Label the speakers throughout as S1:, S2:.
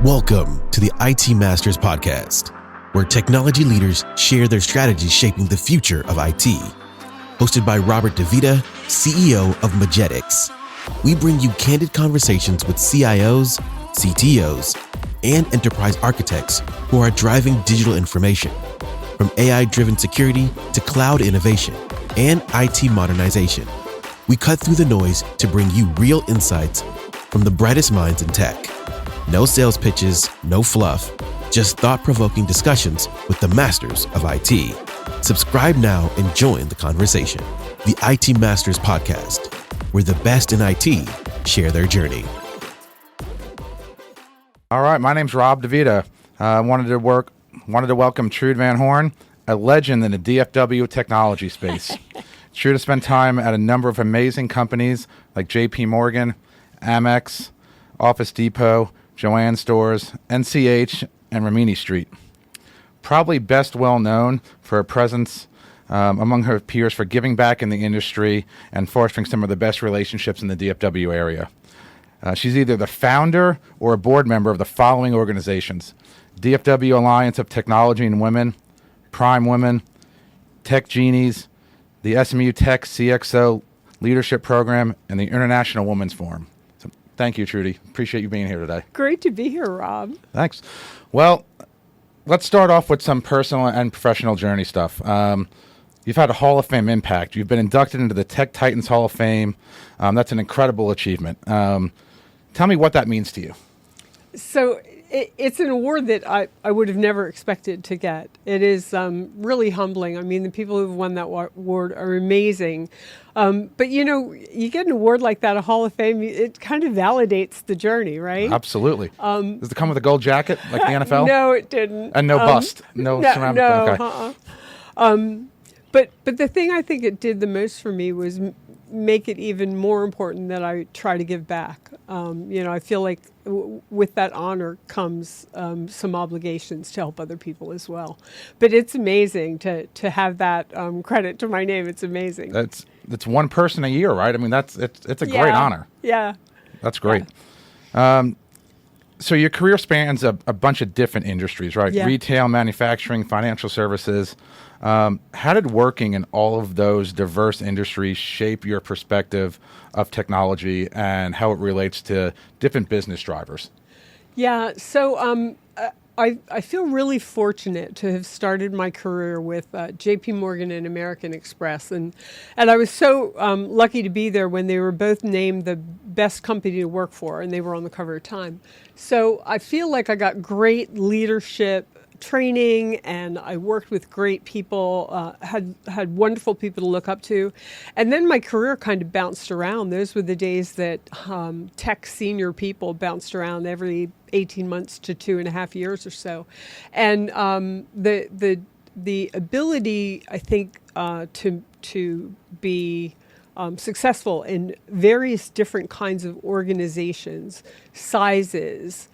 S1: Welcome to the IT Masters Podcast, where technology leaders share their strategies shaping the future of IT. Hosted by Robert DeVita, CEO of Magetics, we bring you candid conversations with CIOs, CTOs, and enterprise architects who are driving digital information, from AI-driven security to cloud innovation and IT modernization. We cut through the noise to bring you real insights from the brightest minds in tech. No sales pitches, no fluff, just thought-provoking discussions with the masters of IT. Subscribe now and join the conversation. The IT Masters Podcast, where the best in IT share their journey.
S2: All right, my name's Rob DeVita. Wanted to welcome Trude Van Horn, a legend in the DFW technology space. Trude has spent time at a number of amazing companies like JP Morgan, Amex, Office Depot, Joann Stores, NCH, and Rimini Street. Probably best well known for her presence among her peers for giving back in the industry and fostering some of the best relationships in the DFW area. She's either the founder or a board member of the following organizations: DFW Alliance of Technology and Women, Prime Women, Tech Genies, the SMU Tech CXO Leadership Program, and the International Women's Forum. So thank you, Trude. Appreciate you being here today.
S3: Great to be here, Rob.
S2: Thanks. Well, let's start off with some personal and professional journey stuff. You've had a Hall of Fame impact. You've been inducted into the Tech Titans Hall of Fame. That's an incredible achievement. Tell me what that means to you.
S3: So it's an award that I would have never expected to get. It is really humbling. I mean, the people who've won that award are amazing. But, you know, you get an award like that, a Hall of Fame, it kind of validates the journey, right?
S2: Absolutely. Does it come with a gold jacket like the NFL?
S3: No, it didn't.
S2: And no bust? No ceramic?
S3: No,
S2: Okay.
S3: But the thing I think it did the most for me was make it even more important that I try to give back. I feel like with that honor comes some obligations to help other people as well. But it's amazing to have that credit to my name. It's amazing.
S2: That's one person a year, right? I mean, it's a great honor.
S3: Yeah.
S2: That's great. Yeah. So your career spans a bunch of different industries, right?
S3: Yeah.
S2: Retail, manufacturing, financial services. How did working in all of those diverse industries shape your perspective of technology and how it relates to different business drivers?
S3: Yeah, so I feel really fortunate to have started my career with JP Morgan and American Express. And I was so lucky to be there when they were both named the best company to work for, and they were on the cover of Time. So I feel like I got great leadership training, and I worked with great people, had wonderful people to look up to. And then my career kind of bounced around. Those were the days that tech senior people bounced around every 18 months to 2.5 years or so. And the ability, I think, to be successful in various different kinds of organizations, sizes,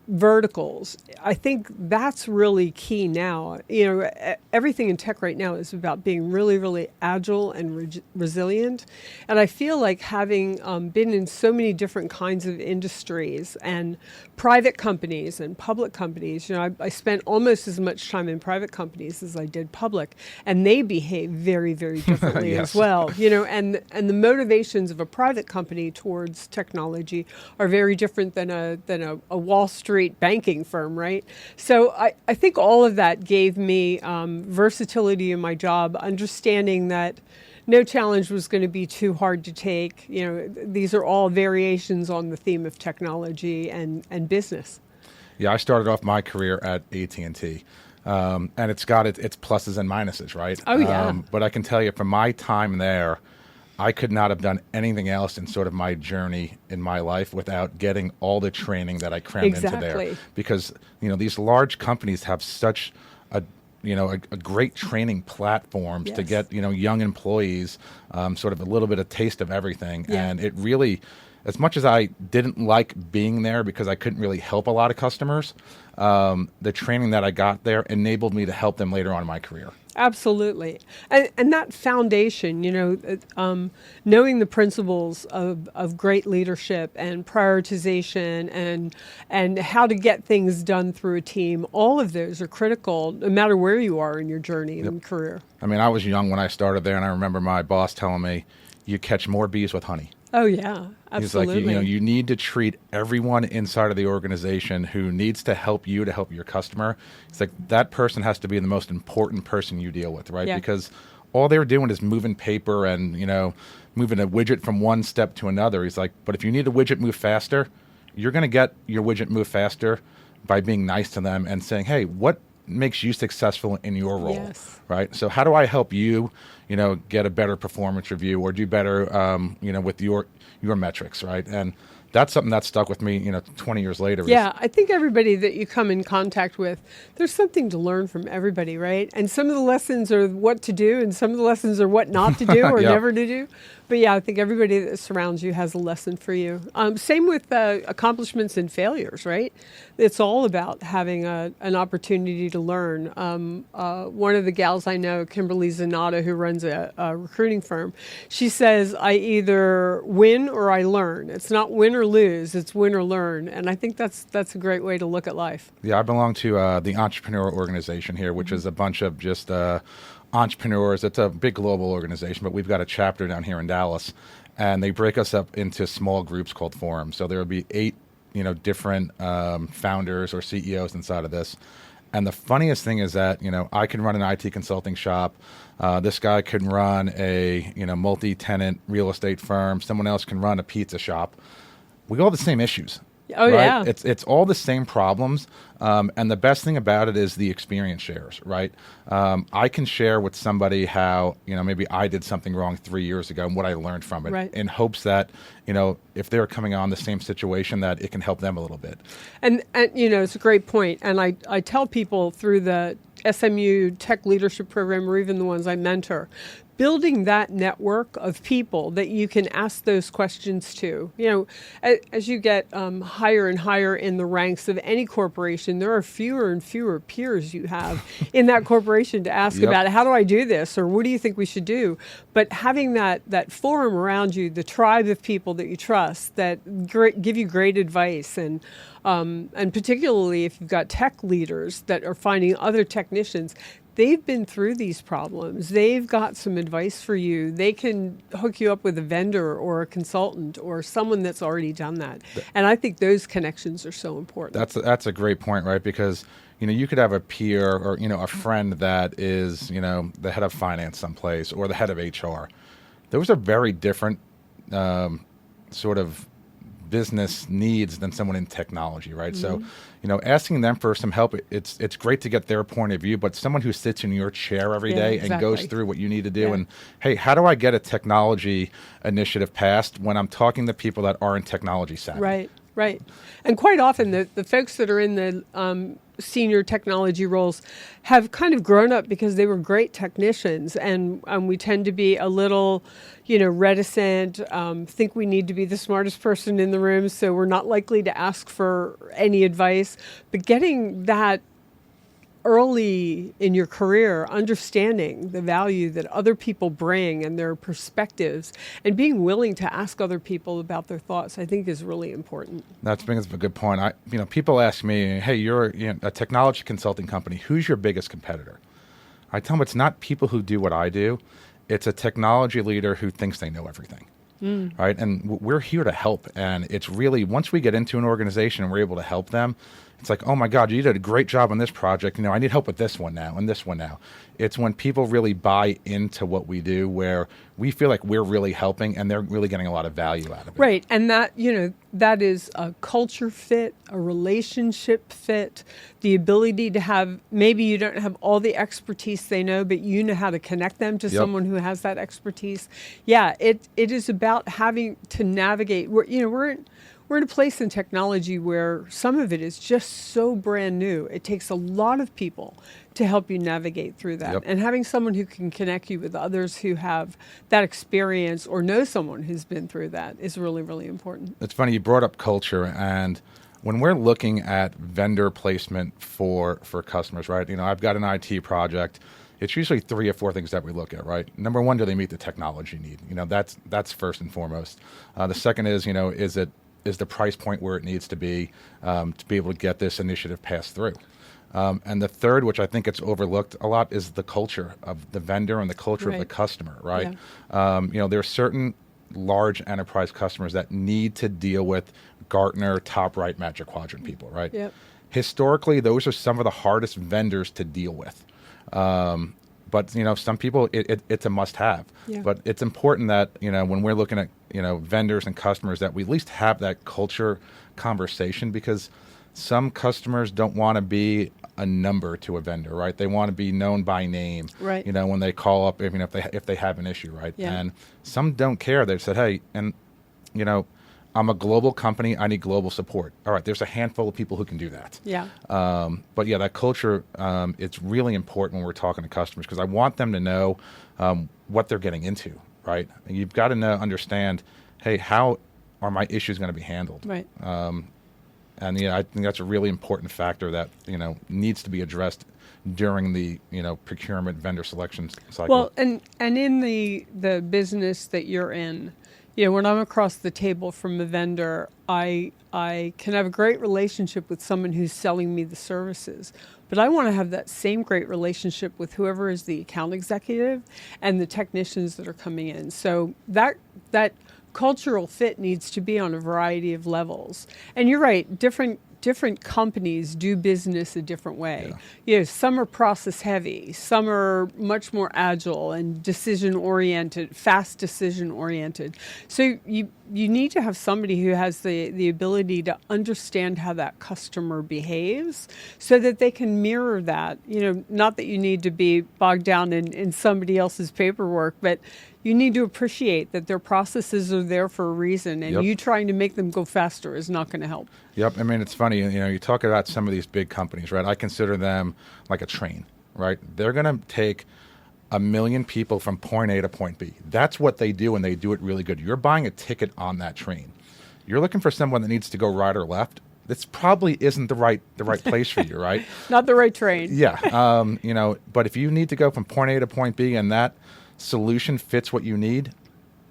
S3: verticals. I think that's really key now. You know, everything in tech right now is about being really, really agile and resilient. And I feel like having been in so many different kinds of industries and private companies and public companies, you know, I spent almost as much time in private companies as I did public, and they behave very, very differently
S2: Yes.
S3: as well. You know, and the motivations of a private company towards technology are very different than a Wall Street banking firm, right? So I think all of that gave me versatility in my job, understanding that no challenge was going to be too hard to take. You know, these are all variations on the theme of technology and business.
S2: Yeah, I started off my career at AT&T, and it's got its pluses and minuses, right?
S3: Oh, yeah.
S2: But I can tell you from my time there, I could not have done anything else in sort of my journey in my life without getting all the training that I crammed into there. Because, you know, these large companies have such a great training platforms to get, young employees sort of a little bit of taste of everything.
S3: Yeah.
S2: And it really, as much as I didn't like being there because I couldn't really help a lot of customers, the training that I got there enabled me to help them later on in my career.
S3: Absolutely. And that foundation, knowing the principles of great leadership and prioritization and how to get things done through a team, all of those are critical no matter where you are in your journey and career.
S2: I mean, I was young when I started there, and I remember my boss telling me, you catch more bees with honey.
S3: Oh, yeah, absolutely.
S2: He's like, you need to treat everyone inside of the organization who needs to help you to help your customer. It's like that person has to be the most important person you deal with, right?
S3: Yeah.
S2: Because all they're doing is moving paper and, moving a widget from one step to another. He's like, but if you need a widget move faster, you're going to get your widget move faster by being nice to them and saying, hey, what makes you successful in your role,
S3: Yes.
S2: right? So how do I help you, get a better performance review or do better, with your metrics, right? And that's something that stuck with me, 20 years later.
S3: Yeah, I think everybody that you come in contact with, there's something to learn from everybody, right? And some of the lessons are what to do, and some of the lessons are what not to do or
S2: Yeah.
S3: never to do. But yeah, I think everybody that surrounds you has a lesson for you. Same with accomplishments and failures, right? It's all about having an opportunity to learn. One of the gals I know, Kimberly Zanata, who runs a recruiting firm, she says, I either win or I learn. It's not win or lose, it's win or learn. And I think that's a great way to look at life.
S2: Yeah, I belong to the Entrepreneur Organization here, which is a bunch of just entrepreneurs. It's a big global organization, but we've got a chapter down here in Dallas, and they break us up into small groups called forums. So there will be 8, different founders or CEOs inside of this. And the funniest thing is that, I can run an IT consulting shop. This guy can run a, multi-tenant real estate firm. Someone else can run a pizza shop. We all have the same issues.
S3: Oh,
S2: right?
S3: yeah.
S2: It's all the same problems. And the best thing about it is the experience shares, right? I can share with somebody how, maybe I did something wrong 3 years ago and what I learned from it,
S3: Right.
S2: in hopes that, if they're coming on the same situation, that it can help them a little bit.
S3: And it's a great point. And I tell people through the SMU Tech Leadership Program, or even the ones I mentor, building that network of people that you can ask those questions to. As you get higher and higher in the ranks of any corporation, there are fewer and fewer peers you have in that corporation to ask
S2: Yep.
S3: about, how do I do this, or what do you think we should do? But having that forum around you, the tribe of people that you trust, that give you great advice, and particularly if you've got tech leaders that are finding other technicians, they've been through these problems. They've got some advice for you. They can hook you up with a vendor or a consultant or someone that's already done that. And I think those connections are so important.
S2: That's a great point, right? Because, you could have a peer or, a friend that is, the head of finance someplace or the head of HR. Those are very different sort of business needs than someone in technology, right?
S3: Mm-hmm.
S2: So, asking them for some help, it's great to get their point of view, but someone who sits in your chair every day and goes
S3: exactly.
S2: through what you need to do,
S3: Yeah.
S2: and hey, how do I get a technology initiative passed when I'm talking to people that aren't technology savvy?
S3: Right. And quite often the folks that are in the senior technology roles have kind of grown up because they were great technicians, and we tend to be a little, reticent, think we need to be the smartest person in the room, so we're not likely to ask for any advice. But getting that early in your career, understanding the value that other people bring and their perspectives, and being willing to ask other people about their thoughts, I think is really important.
S2: That brings up a good point. People ask me, hey, you're a technology consulting company. Who's your biggest competitor? I tell them it's not people who do what I do. It's a technology leader who thinks they know everything. Right? And we're here to help. And it's really, once we get into an organization and we're able to help them, it's like, oh my God, you did a great job on this project. I need help with this one now and this one now. It's when people really buy into what we do, where we feel like we're really helping and they're really getting a lot of value out of it.
S3: Right. And that is a culture fit, a relationship fit, the ability to have, maybe you don't have all the expertise they know, but you know how to connect them to
S2: Yep.
S3: someone who has that expertise. Yeah, it is about having to navigate. We're in a place in technology where some of it is just so brand new. It takes a lot of people to help you navigate through that.
S2: Yep.
S3: And having someone who can connect you with others who have that experience or know someone who's been through that is really, really important.
S2: It's funny, you brought up culture, and when we're looking at vendor placement for customers, right? I've got an IT project, it's usually 3 or 4 things that we look at, right? Number one, do they meet the technology need? That's first and foremost. The second is, is the price point where it needs to be able to get this initiative passed through. And the third, which I think gets overlooked a lot, is the culture of the vendor and the culture of the customer, right? Yeah. There are certain large enterprise customers that need to deal with Gartner top right Magic Quadrant people, right?
S3: Yep.
S2: Historically, those are some of the hardest vendors to deal with. But some people, it's a must-have. Yeah. But it's important that when we're looking at vendors and customers, that we at least have that culture conversation, because some customers don't want to be a number to a vendor, right? They want to be known by name,
S3: right?
S2: When they call up, even if they have an issue, right? Yeah. And some don't care. They said, hey, and I'm a global company. I need global support. All right, there's a handful of people who can do that.
S3: Yeah.
S2: But yeah, that culture, it's really important when we're talking to customers, because I want them to know what they're getting into, right? And you've got to understand, hey, how are my issues going to be handled?
S3: Right.
S2: And I think that's a really important factor that needs to be addressed during the procurement vendor selection cycle.
S3: Well, and in the business that you're in, when I'm across the table from a vendor, I can have a great relationship with someone who's selling me the services, but I want to have that same great relationship with whoever is the account executive and the technicians that are coming in. So that cultural fit needs to be on a variety of levels. And you're right, different companies do business a different way. Yeah. Some are process heavy, some are much more agile and decision oriented, fast decision oriented. So you need to have somebody who has the ability to understand how that customer behaves, so that they can mirror that. Not that you need to be bogged down in somebody else's paperwork, but you need to appreciate that their processes are there for a reason, and you trying to make them go faster is not going to help.
S2: Yep. I mean, it's funny, you talk about some of these big companies, right? I consider them like a train, right? They're going to take 1 million people from point A to point B. That's what they do, and they do it really good. You're buying a ticket on that train. You're looking for someone that needs to go right or left. This probably isn't the right place for you, right?
S3: Not the right train.
S2: Yeah. But if you need to go from point A to point B, and that solution fits what you need,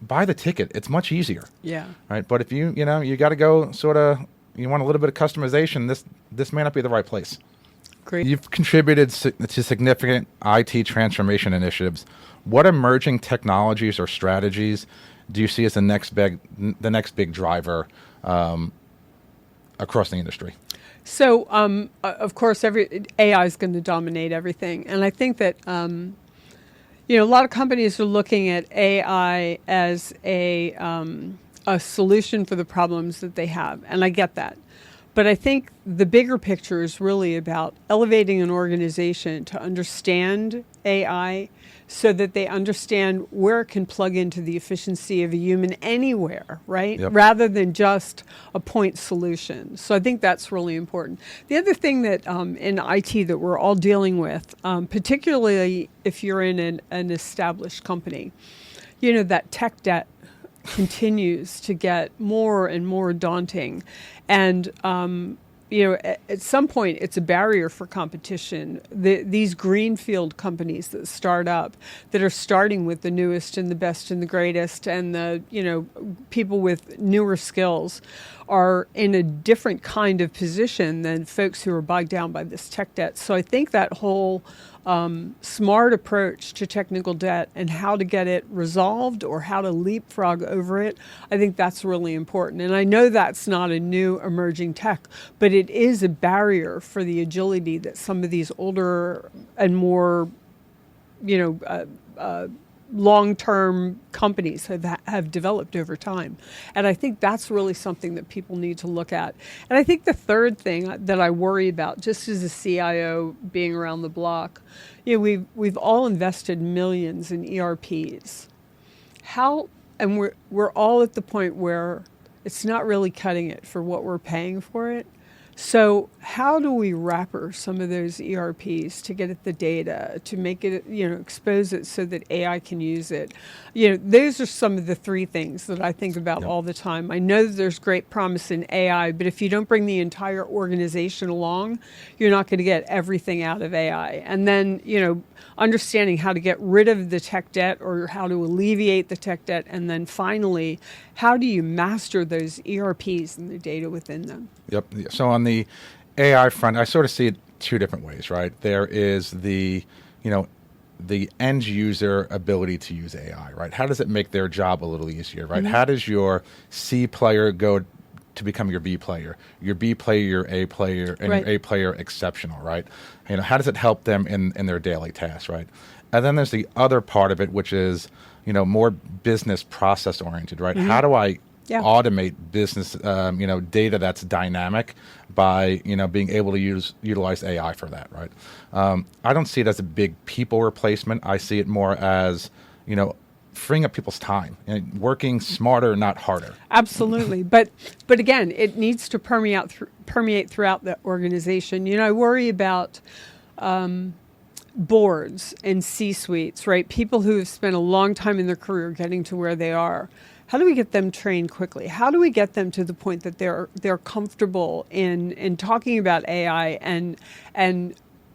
S2: buy the ticket. It's much easier. Yeah. Right. But if you got to go you want a little bit of customization, this may not be the right place.
S3: Great.
S2: You've contributed to significant IT transformation initiatives. What emerging technologies or strategies do you see as the next big driver across the industry?
S3: So, of course, AI is going to dominate everything, and I think that a lot of companies are looking at AI as a solution for the problems that they have, and I get that. But I think the bigger picture is really about elevating an organization to understand AI, so that they understand where it can plug into the efficiency of a human anywhere, right? Yep. Rather than just a point solution. So I think that's really important. The other thing that in IT that we're all dealing with, particularly if you're in an established company, that tech debt continues to get more and more daunting. And at some point, it's a barrier for competition. These greenfield companies that start up, that are starting with the newest and the best and the greatest, and the people with newer skills, are in a different kind of position than folks who are bogged down by this tech debt. So I think that whole smart approach to technical debt and how to get it resolved or how to leapfrog over it, I think that's really important. And I know that's not a new emerging tech, but it is a barrier for the agility that some of these older and more, long-term companies have developed over time. And I think that's really something that people need to look at. And I think the third thing that I worry about, just as a CIO being around the block, we've all invested millions in ERPs. And we're all at the point where it's not really cutting it for what we're paying for it. So how do we wrapper some of those ERPs to get at the data, to make it, expose it so that AI can use it? Those are some of the three things that I think about all the time. I know that there's great promise in AI, but if you don't bring the entire organization along, you're not going to get everything out of AI. And then, understanding how to get rid of the tech debt or how to alleviate the tech debt. And then finally, how do you master those ERPs and the data within them?
S2: Yep. So on the AI front, I sort of see it two different ways, right? There is the end user ability to use AI, right? How does it make their job a little easier, right? How does your C player go to become your B player, your your A player, and your A player exceptional, right? How does it help them in their daily tasks, right? And then there's the other part of it, which is, more business process oriented, right? How do I automate business, data that's dynamic by, being able to utilize AI for that, right? I don't see it as a big people replacement. I see it more as, freeing up people's time and working smarter, not harder.
S3: Absolutely. But again, it needs to permeate throughout the organization. I worry about boards and C-suites, right? People who have spent a long time in their career getting to where they are. How do we get them trained quickly? How do we get them to the point that they're comfortable in talking about AI and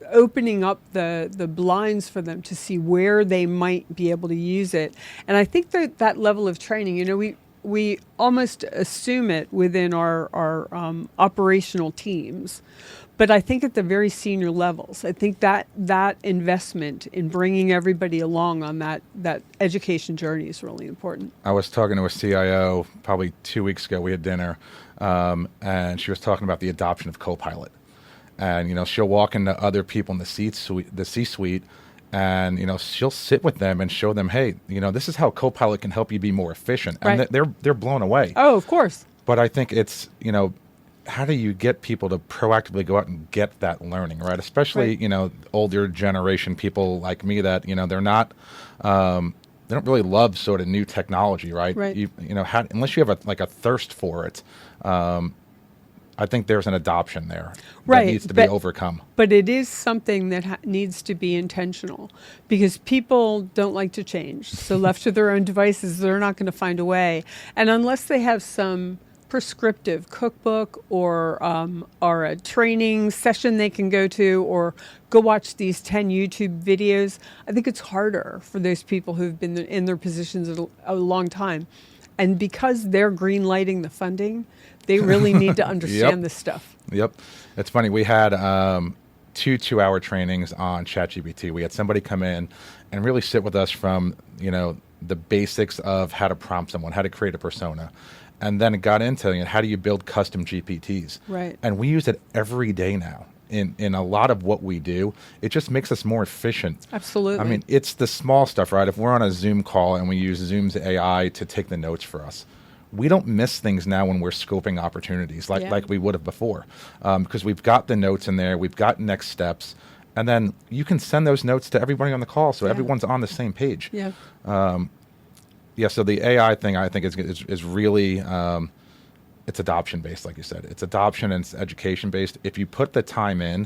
S3: opening up the blinds for them to see where they might be able to use it? And I think that level of training, we almost assume it within our operational teams. But I think at the very senior levels, I think that investment in bringing everybody along on that education journey is really important.
S2: I was talking to a CIO probably 2 weeks ago. We had dinner, and she was talking about the adoption of Copilot. And, she'll walk into other people in the C-suite, and, she'll sit with them and show them, hey, this is how Copilot can help you be more efficient. And they're blown away.
S3: Oh, of course.
S2: But I think it's, how do you get people to proactively go out and get that learning, right? Especially, older generation people like me that, they're not, they don't really love sort of new technology, right?
S3: Right.
S2: Unless you have a thirst for it, I think there's an adoption there that needs to be overcome.
S3: But it is something that needs to be intentional because people don't like to change. So left to their own devices, they're not going to find a way. And unless they have some prescriptive cookbook or a training session they can go to or go watch these 10 YouTube videos, I think it's harder for those people who've been in their positions a long time. And because they're green lighting the funding, they really need to understand this stuff.
S2: Yep. It's funny. We had 2-hour trainings on ChatGPT. We had somebody come in and really sit with us from, the basics of how to prompt someone, how to create a persona. And then it got into how do you build custom GPTs.
S3: Right.
S2: And we use it every day now. In a lot of what we do, it just makes us more efficient.
S3: Absolutely.
S2: I mean, it's the small stuff, right? If we're on a Zoom call and we use Zoom's AI to take the notes for us, we don't miss things now when we're scoping opportunities like we would have before, because we've got the notes in there, we've got next steps, and then you can send those notes to everybody on the call, so everyone's on the same page.
S3: Yeah.
S2: So the AI thing, I think, is really it's adoption based, like you said. It's adoption and it's education based. If you put the time in,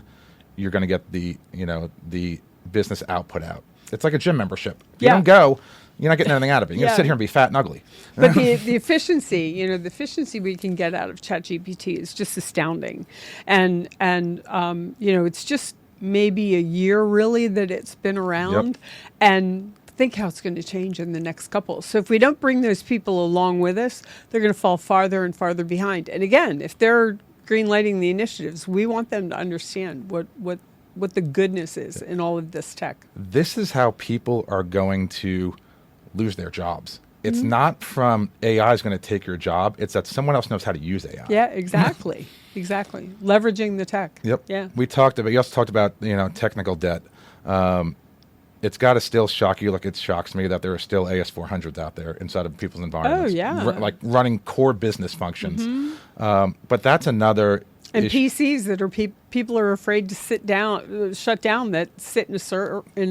S2: you're going to get the business output out. It's like a gym membership. If you don't go, you're not getting anything out of it. You're going to sit here and be fat and ugly.
S3: But the efficiency we can get out of ChatGPT is just astounding, and it's just maybe a year really that it's been around, and think how it's going to change in the next couple. So if we don't bring those people along with us, they're going to fall farther and farther behind. And again, if they're green lighting the initiatives, we want them to understand what the goodness is in all of this tech.
S2: This is how people are going to lose their jobs. It's not from AI is going to take your job. It's that someone else knows how to use AI.
S3: Yeah, exactly. Exactly. Leveraging the tech.
S2: Yep.
S3: Yeah.
S2: We also talked about, technical debt. It's got to still shock you, like it shocks me that there are still AS400s out there inside of people's environments.
S3: Oh, yeah.
S2: Like running core business functions. But that's another
S3: And PCs that are people are afraid to shut down, that sit in a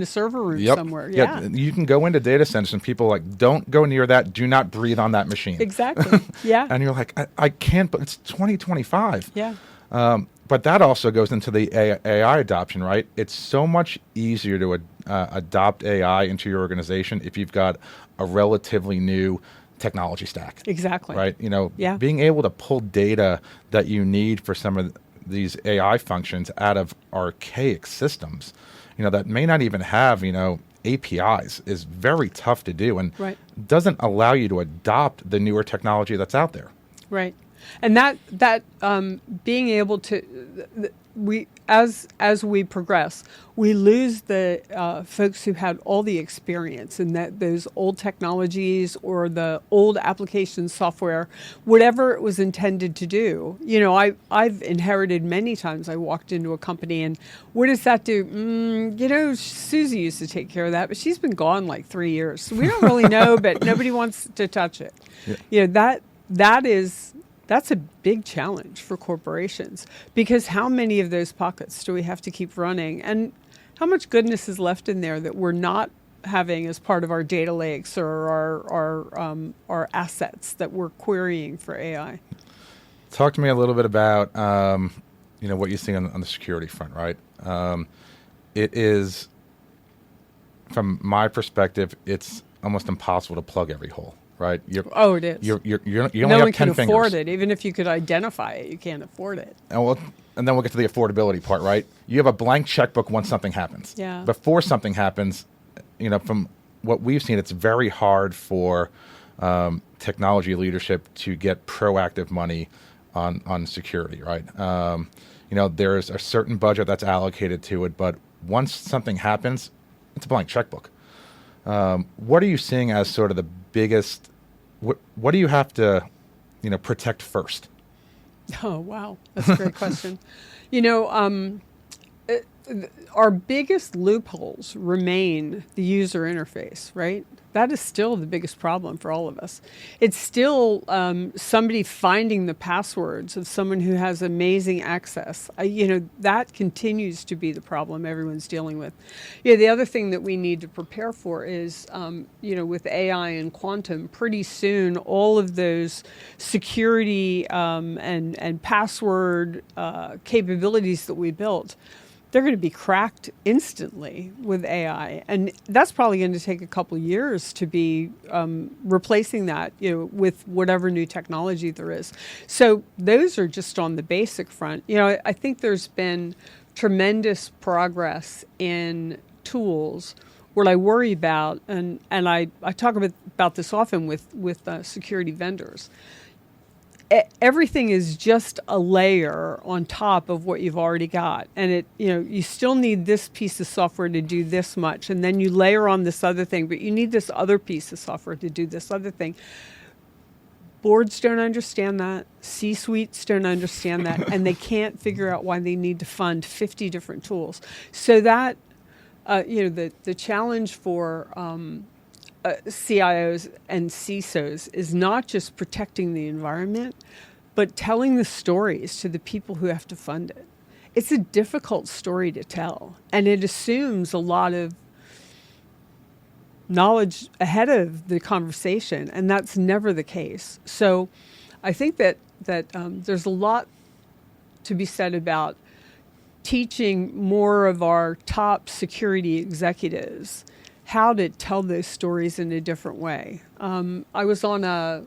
S3: server room somewhere. Yeah,
S2: you can go into data centers and people are like, don't go near that. Do not breathe on that machine.
S3: Exactly. Yeah.
S2: And you're like, I can't. But it's 2025.
S3: Yeah.
S2: But that also goes into the AI adoption, right? It's so much easier to adopt AI into your organization if you've got a relatively new technology stack.
S3: Exactly.
S2: Right? Being able to pull data that you need for some of these AI functions out of archaic systems, that may not even have, APIs is very tough to do and doesn't allow you to adopt the newer technology that's out there.
S3: Right. And that being able to, as we progress, we lose the folks who had all the experience in those old technologies or the old application software, whatever it was intended to do. I've inherited many times. I walked into a company and what does that do? Susie used to take care of that, but she's been gone like 3 years. So we don't really know, but nobody wants to touch it. Yeah. That's a big challenge for corporations, because how many of those pockets do we have to keep running, and how much goodness is left in there that we're not having as part of our data lakes or our assets that we're querying for AI?
S2: Talk to me a little bit about what you see on the security front, right? It is, from my perspective, it's almost impossible to plug every hole. Right?
S3: It is.
S2: You only
S3: no
S2: have
S3: one
S2: 10
S3: can
S2: fingers.
S3: afford it. Even if you could identify it, you can't afford it.
S2: And then we'll get to the affordability part, right? You have a blank checkbook once something happens.
S3: Yeah.
S2: Before something happens, from what we've seen, it's very hard for technology leadership to get proactive money on security, right? There's a certain budget that's allocated to it, but once something happens, it's a blank checkbook. What are you seeing as sort of the biggest? What do you have to, protect first?
S3: Oh, wow. That's a great question. Our biggest loopholes remain the user interface, right? That is still the biggest problem for all of us. It's still somebody finding the passwords of someone who has amazing access. That continues to be the problem everyone's dealing with. The other thing that we need to prepare for is, with AI and quantum, pretty soon all of those security and password capabilities that we built, they're going to be cracked instantly with AI. And that's probably going to take a couple of years to be replacing that, with whatever new technology there is. So those are just on the basic front. I think there's been tremendous progress in tools. What I worry about, and I talk about this often with security vendors, everything is just a layer on top of what you've already got. And you still need this piece of software to do this much. And then you layer on this other thing, but you need this other piece of software to do this other thing. Boards don't understand that. C-suites don't understand that. And they can't figure out why they need to fund 50 different tools. So that, the challenge for CIOs and CISOs is not just protecting the environment, but telling the stories to the people who have to fund it. It's a difficult story to tell, and it assumes a lot of knowledge ahead of the conversation, and that's never the case. So I think that there's a lot to be said about teaching more of our top security executives how to tell those stories in a different way. I was on a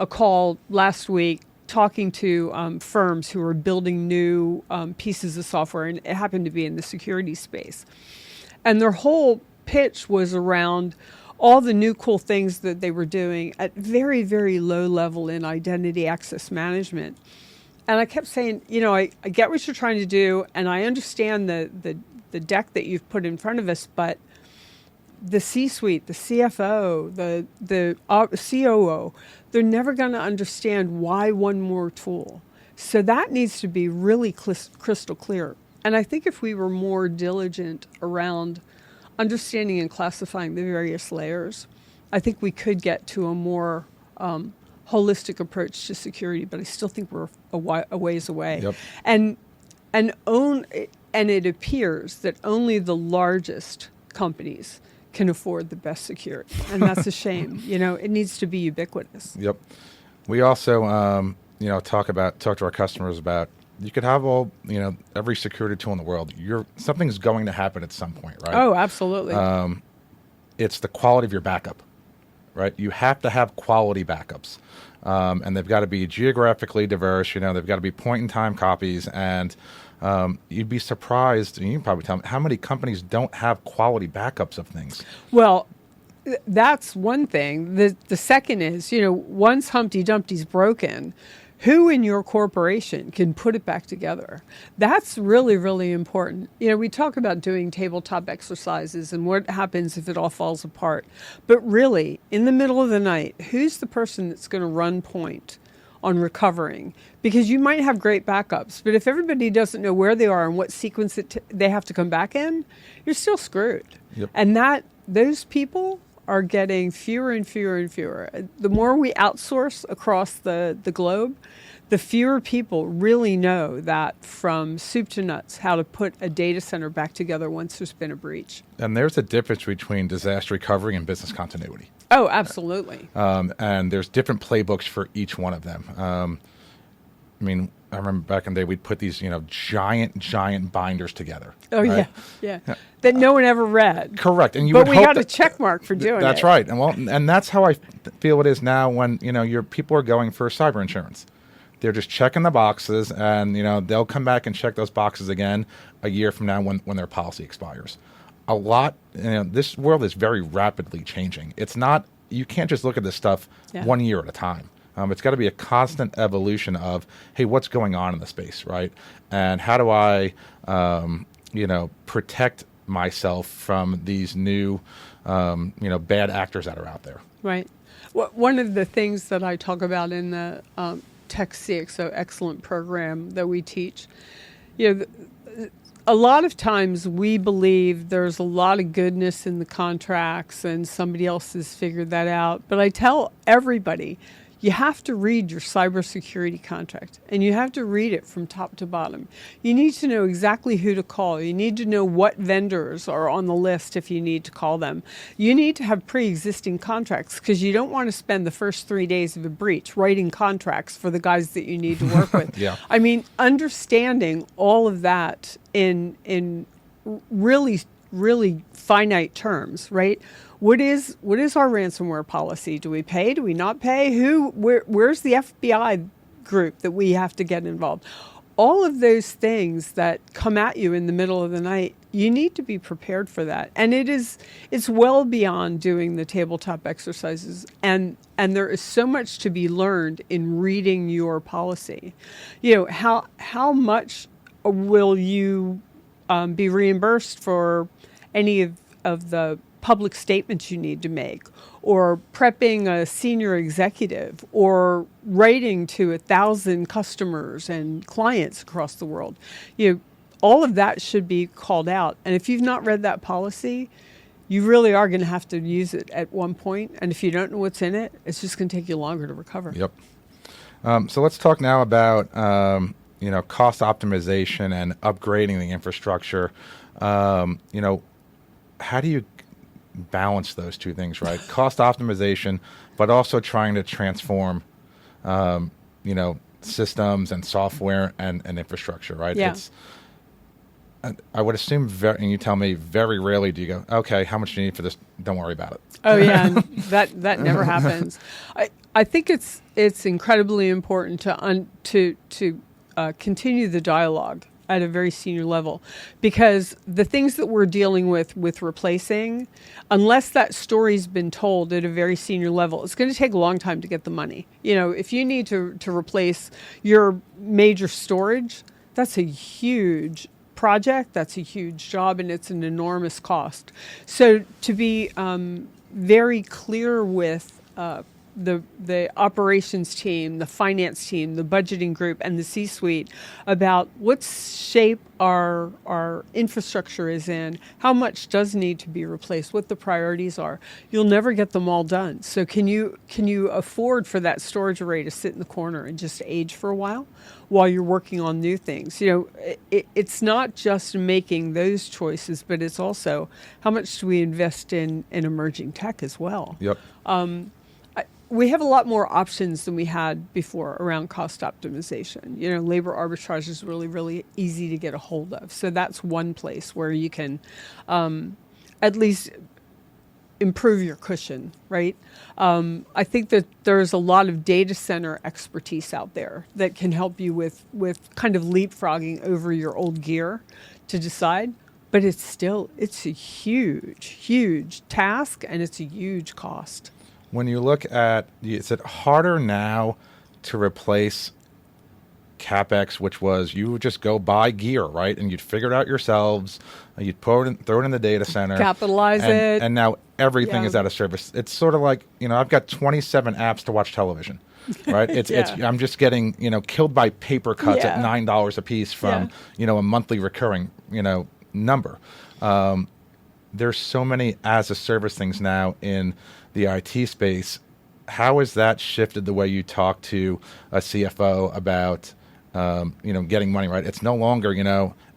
S3: call last week talking to firms who are building new pieces of software, and it happened to be in the security space. And their whole pitch was around all the new cool things that they were doing at very, very low level in identity access management. And I kept saying, I get what you're trying to do, and I understand the deck that you've put in front of us, but the C-suite, the CFO, the COO, they're never going to understand why one more tool. So that needs to be really crystal clear. And I think if we were more diligent around understanding and classifying the various layers, I think we could get to a more holistic approach to security, but I still think we're a ways away.
S2: Yep.
S3: And it appears that only the largest companies can afford the best security, and that's a shame. It needs to be ubiquitous.
S2: Yep. We also, talk to our customers about, you could have every security tool in the world. Something's going to happen at some point, right?
S3: Oh, absolutely.
S2: It's the quality of your backup, right? You have to have quality backups, and they've got to be geographically diverse. They've got to be point-in-time copies, and you'd be surprised, and you can probably tell me, how many companies don't have quality backups of things.
S3: Well, that's one thing. The second is, once Humpty Dumpty's broken, who in your corporation can put it back together? That's really, really important. We talk about doing tabletop exercises and what happens if it all falls apart. But really, in the middle of the night, who's the person that's going to run point on recovering? Because you might have great backups, but if everybody doesn't know where they are and what sequence they have to come back in, you're still screwed.
S2: Yep.
S3: And those people are getting fewer and fewer and fewer. The more we outsource across the globe, the fewer people really know that from soup to nuts how to put a data center back together once there's been a breach.
S2: And there's a difference between disaster recovery and business continuity.
S3: Oh, absolutely.
S2: And there's different playbooks for each one of them. I remember back in the day, we'd put these, giant binders together.
S3: Oh,
S2: right?
S3: yeah. That no one ever read.
S2: Correct. And
S3: but we got a check mark for doing it.
S2: That's right. And that's how I feel it is now when, your people are going for cyber insurance. They're just checking the boxes, and, they'll come back and check those boxes again a year from now when their policy expires. This world is very rapidly changing. It's not, you can't just look at this stuff 1 year at a time. It's got to be a constant evolution of, hey, what's going on in the space, right? And how do I, protect myself from these new, bad actors that are out there?
S3: Right. One of the things that I talk about in the Tech CXO Excellent program that we teach, a lot of times we believe there's a lot of goodness in the contracts and somebody else has figured that out. But I tell everybody, you have to read your cybersecurity contract, and you have to read it from top to bottom. You need to know exactly who to call. You need to know what vendors are on the list if you need to call them. You need to have pre-existing contracts, because you don't want to spend the first 3 days of a breach writing contracts for the guys that you need to work with.
S2: Yeah.
S3: Understanding all of that in really, really finite terms, right? What is our ransomware policy? Do we pay? Do we not pay? Where's the FBI group that we have to get involved? All of those things that come at you in the middle of the night, you need to be prepared for that. And it's well beyond doing the tabletop exercises. And there is so much to be learned in reading your policy. How much will you be reimbursed for any of the public statements you need to make, or prepping a senior executive, or writing to 1,000 customers and clients across the world? All of that should be called out. And if you've not read that policy, you really are going to have to use it at one point. And if you don't know what's in it, it's just going to take you longer to recover.
S2: Yep. So let's talk now about cost optimization and upgrading the infrastructure. How do you balance those two things, right? Cost optimization, but also trying to transform, systems and software and infrastructure, right?
S3: Yeah.
S2: I would assume, and you tell me, very rarely do you go, okay, how much do you need for this? Don't worry about it.
S3: Oh yeah, that never happens. I think it's incredibly important to continue the dialogue at a very senior level, because the things that we're dealing with replacing, unless that story's been told at a very senior level, it's going to take a long time to get the money. If you need to replace your major storage, that's a huge project, that's a huge job, and it's an enormous cost. So to be very clear with the operations team, the finance team, the budgeting group, and the C-suite about what shape our infrastructure is in, how much does need to be replaced, what the priorities are. You'll never get them all done. So can you afford for that storage array to sit in the corner and just age for a while you're working on new things? It's not just making those choices, but it's also how much do we invest in emerging tech as well.
S2: Yep.
S3: We have a lot more options than we had before around cost optimization. Labor arbitrage is really, really easy to get a hold of. So that's one place where you can at least improve your cushion, right? I think that there's a lot of data center expertise out there that can help you with kind of leapfrogging over your old gear to decide. But it's a huge, huge task, and it's a huge cost.
S2: When you look at, is it harder now to replace CapEx, which was you would just go buy gear, right? And you'd figure it out yourselves. You'd throw it in the data center.
S3: Capitalize it.
S2: And now everything is out of service. It's sort of like, I've got 27 apps to watch television, right? I'm just getting, killed by paper cuts at $9 a piece from, a monthly recurring, number. There's so many as a service things now in the IT space. How has that shifted the way you talk to a CFO about, getting money, right? It's no longer,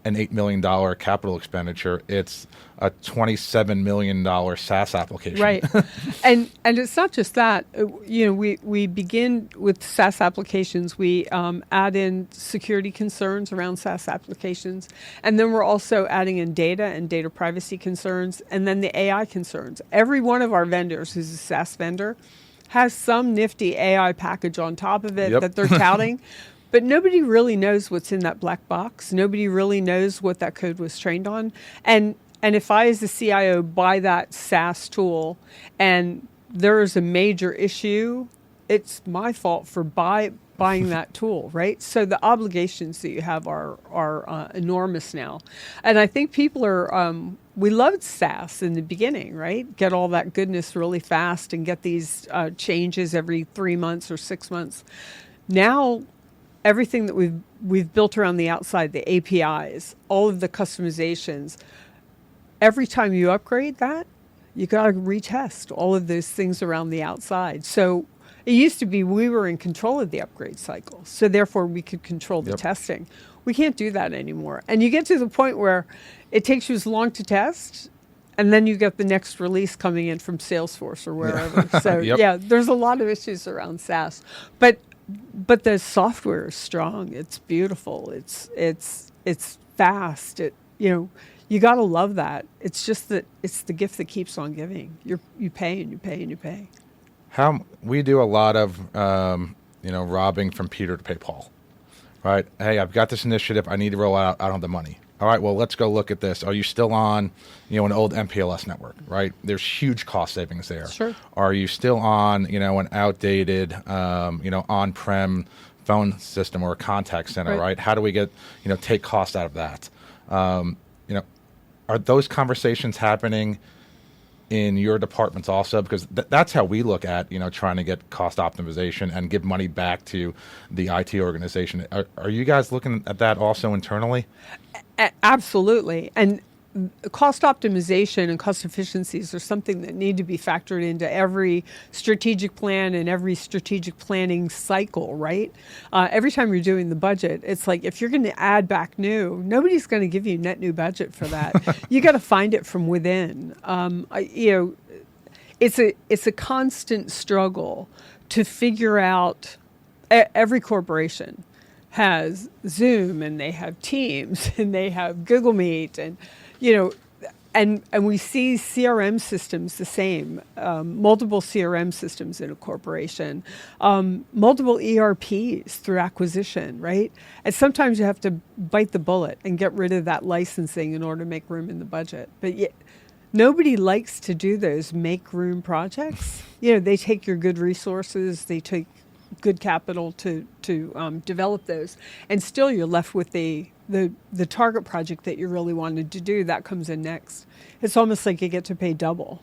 S2: an $8 million capital expenditure. It's a $27 million SaaS application.
S3: Right. and it's not just that. We begin with SaaS applications. We add in security concerns around SaaS applications. And then we're also adding in data and data privacy concerns, and then the AI concerns. Every one of our vendors who's a SaaS vendor has some nifty AI package on top of it that they're touting. But nobody really knows what's in that black box. Nobody really knows what that code was trained on. And if I, as a CIO, buy that SaaS tool and there is a major issue, it's my fault for buying that tool, right? So the obligations that you have are enormous now. And I think people are, we loved SaaS in the beginning, right? Get all that goodness really fast and get these changes every 3 months or 6 months. Now, everything that we've built around the outside, the APIs, all of the customizations, every time you upgrade that, you got to retest all of those things around the outside. So it used to be we were in control of the upgrade cycle, so therefore we could control the testing. We can't do that anymore. And you get to the point where it takes you as long to test, and then you get the next release coming in from Salesforce or wherever. So there's a lot of issues around SaaS. But the software is strong. It's beautiful. It's fast. You got to love that. It's just that it's the gift that keeps on giving. You pay and you pay and you pay.
S2: How we do a lot of robbing from Peter to pay Paul, right? Hey, I've got this initiative. I need to roll out. I don't have the money. All right, well, let's go look at this. Are you still on, an old MPLS network, right? There's huge cost savings there.
S3: Sure. Are
S2: you still on, an outdated, on-prem phone system or a contact center, right? How do we get, take cost out of that? Are those conversations happening in your departments also? Because that's how we look at, trying to get cost optimization and give money back to the IT organization. Are you guys looking at that also internally?
S3: Absolutely. And cost optimization and cost efficiencies are something that need to be factored into every strategic plan and every strategic planning cycle, right? Every time you're doing the budget, it's like if you're going to add back new, nobody's going to give you net new budget for that. You got to find it from within. It's a constant struggle to figure out. Every corporation has Zoom and they have Teams and they have Google Meet and and we see CRM systems the same, multiple CRM systems in a corporation, multiple ERPs through acquisition, right? And sometimes you have to bite the bullet and get rid of that licensing in order to make room in the budget. But nobody likes to do those make room projects. They take your good resources, they take good capital to develop those, and still you're left with the target project that you really wanted to do. That comes in next. It's almost like you get to pay double.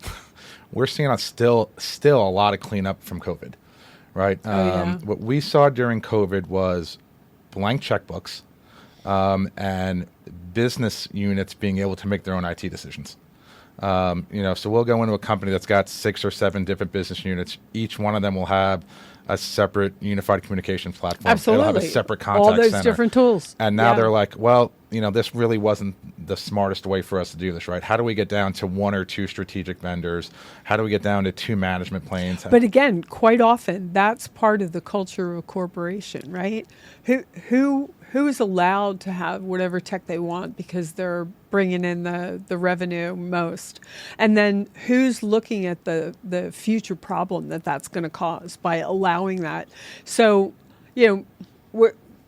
S2: We're seeing still a lot of cleanup from COVID. right?
S3: Yeah.
S2: What we saw during COVID was blank checkbooks and business units being able to make their own IT decisions. So we'll go into a company that's got 6 or 7 different business units. Each one of them will have a separate unified communications platform.
S3: Absolutely.
S2: It'll have a separate contact
S3: All those
S2: center.
S3: different tools.
S2: And now
S3: Yeah.
S2: they're like, well, this really wasn't the smartest way for us to do this, right? How do we get down to 1 or 2 strategic vendors? How do we get down to 2 management planes?
S3: But again, quite often, that's part of the culture of a corporation, right? Who is allowed to have whatever tech they want because they're bringing in the revenue most? And then who's looking at the future problem that's going to cause by allowing that? So,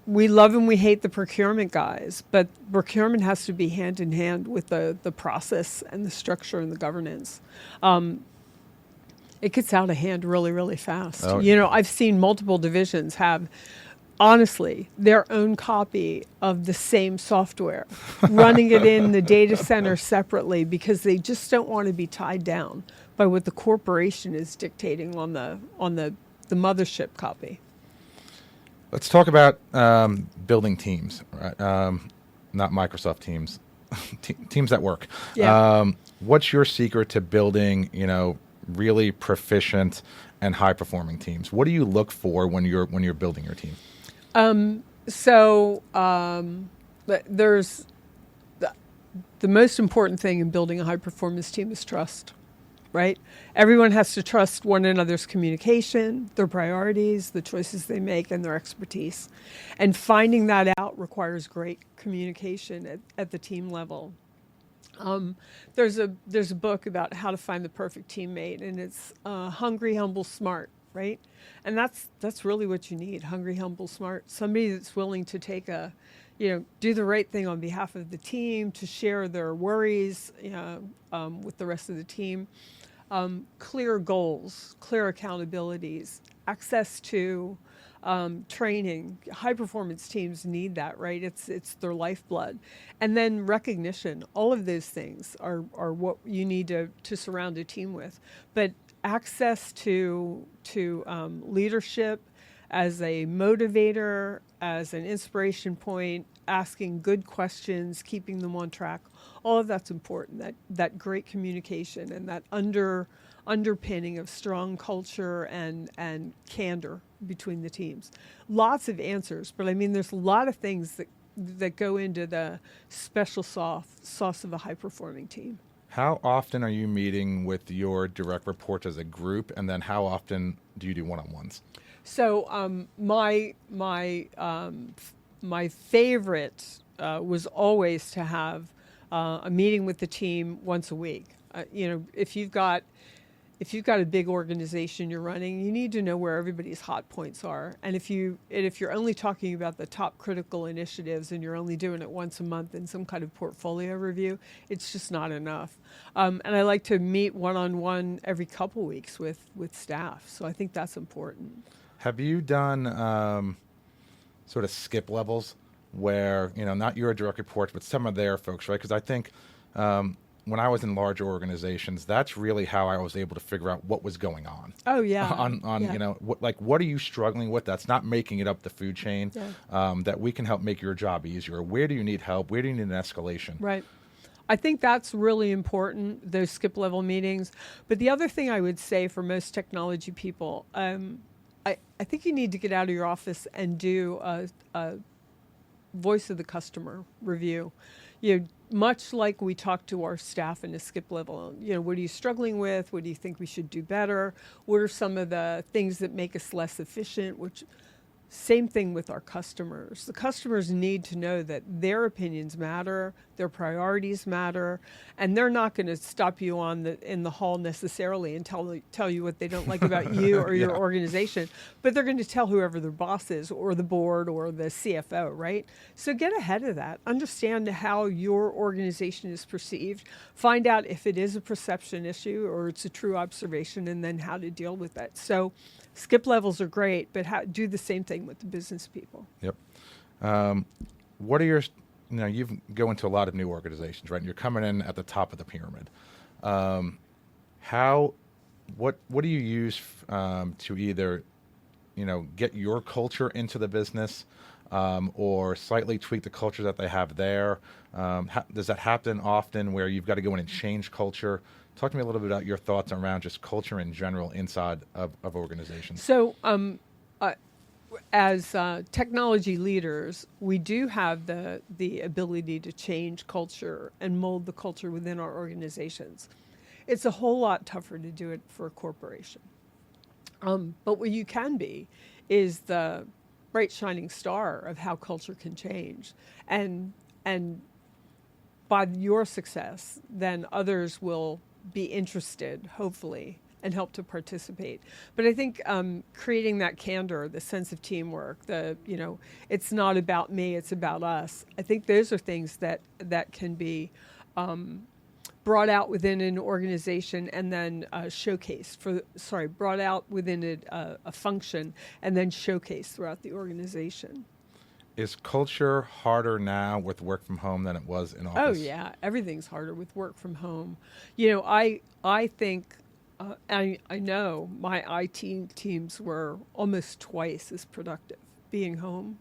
S3: we love and we hate the procurement guys, but procurement has to be hand in hand with the process and the structure and the governance. It gets out of hand really, really fast.
S2: Oh.
S3: I've seen multiple divisions have, honestly, their own copy of the same software, running it in the data center separately because they just don't want to be tied down by what the corporation is dictating on the mothership copy.
S2: Let's talk about building teams, right? Not Microsoft Teams, teams that work.
S3: Yeah.
S2: What's your secret to building, really proficient and high-performing teams? What do you look for when you're building your team?
S3: There's the most important thing in building a high-performance team is trust, right? Everyone has to trust one another's communication, their priorities, the choices they make, and their expertise. And finding that out requires great communication at the team level. There's a book about how to find the perfect teammate, and it's Hungry, Humble, Smart, right? And that's really what you need: hungry, humble, smart. Somebody that's willing to take do the right thing on behalf of the team, to share their worries with the rest of the team. Clear goals, clear accountabilities, access to training. High performance teams need that, right? It's their lifeblood. And then recognition. All of those things are what you need to surround a team with. But access to leadership as a motivator, as an inspiration point, asking good questions, keeping them on track. All of that's important. That great communication and that underpinning of strong culture and candor between the teams. Lots of answers, but there's a lot of things that go into the special sauce of a high-performing team.
S2: How often are you meeting with your direct reports as a group, and then how often do you do one-on-ones?
S3: So my favorite was always to have a meeting with the team once a week. If you've got a big organization you're running, you need to know where everybody's hot points are. And if you're only talking about the top critical initiatives and you're only doing it once a month in some kind of portfolio review, it's just not enough. And I like to meet one-on-one every couple weeks with staff. So I think that's important.
S2: Have you done sort of skip levels where, not your direct reports, but some of their folks, right? Because I think when I was in larger organizations, that's really how I was able to figure out what was going on.
S3: Oh, yeah.
S2: Yeah. What are you struggling with that's not making it up the food chain, that we can help make your job easier? Where do you need help? Where do you need an escalation?
S3: Right. I think that's really important, those skip level meetings. But the other thing I would say for most technology people, I think you need to get out of your office and do a voice of the customer review. Much like we talk to our staff in a skip level, what are you struggling with? What do you think we should do better? What are some of the things that make us less efficient? Same thing with our customers. The customers need to know that their opinions matter, their priorities matter, and they're not going to stop you in the hall necessarily and tell you what they don't like about you or your organization, but they're going to tell whoever their boss is or the board or the CFO, right? So get ahead of that. Understand how your organization is perceived. Find out if it is a perception issue or it's a true observation, and then how to deal with that. So skip levels are great, but do the same thing with the business people.
S2: Yep. What are your, you go into a lot of new organizations, right? And you're coming in at the top of the pyramid. What do you use to either get your culture into the business, or slightly tweak the culture that they have there? Does that happen often where you've got to go in and change culture? Talk to me a little bit about your thoughts around just culture in general inside of organizations.
S3: So, as technology leaders, we do have the ability to change culture and mold the culture within our organizations. It's a whole lot tougher to do it for a corporation. But what you can be is the bright shining star of how culture can change, and by your success, then others will be interested, hopefully, and help to participate. But I think creating that candor, the sense of teamwork, it's not about me, it's about us. I think those are things that can be brought out within an organization and then brought out within a function and then showcased throughout the organization.
S2: Is culture harder now with work from home than it was in office?
S3: Oh yeah, everything's harder with work from home. I think I know my IT teams were almost twice as productive being home,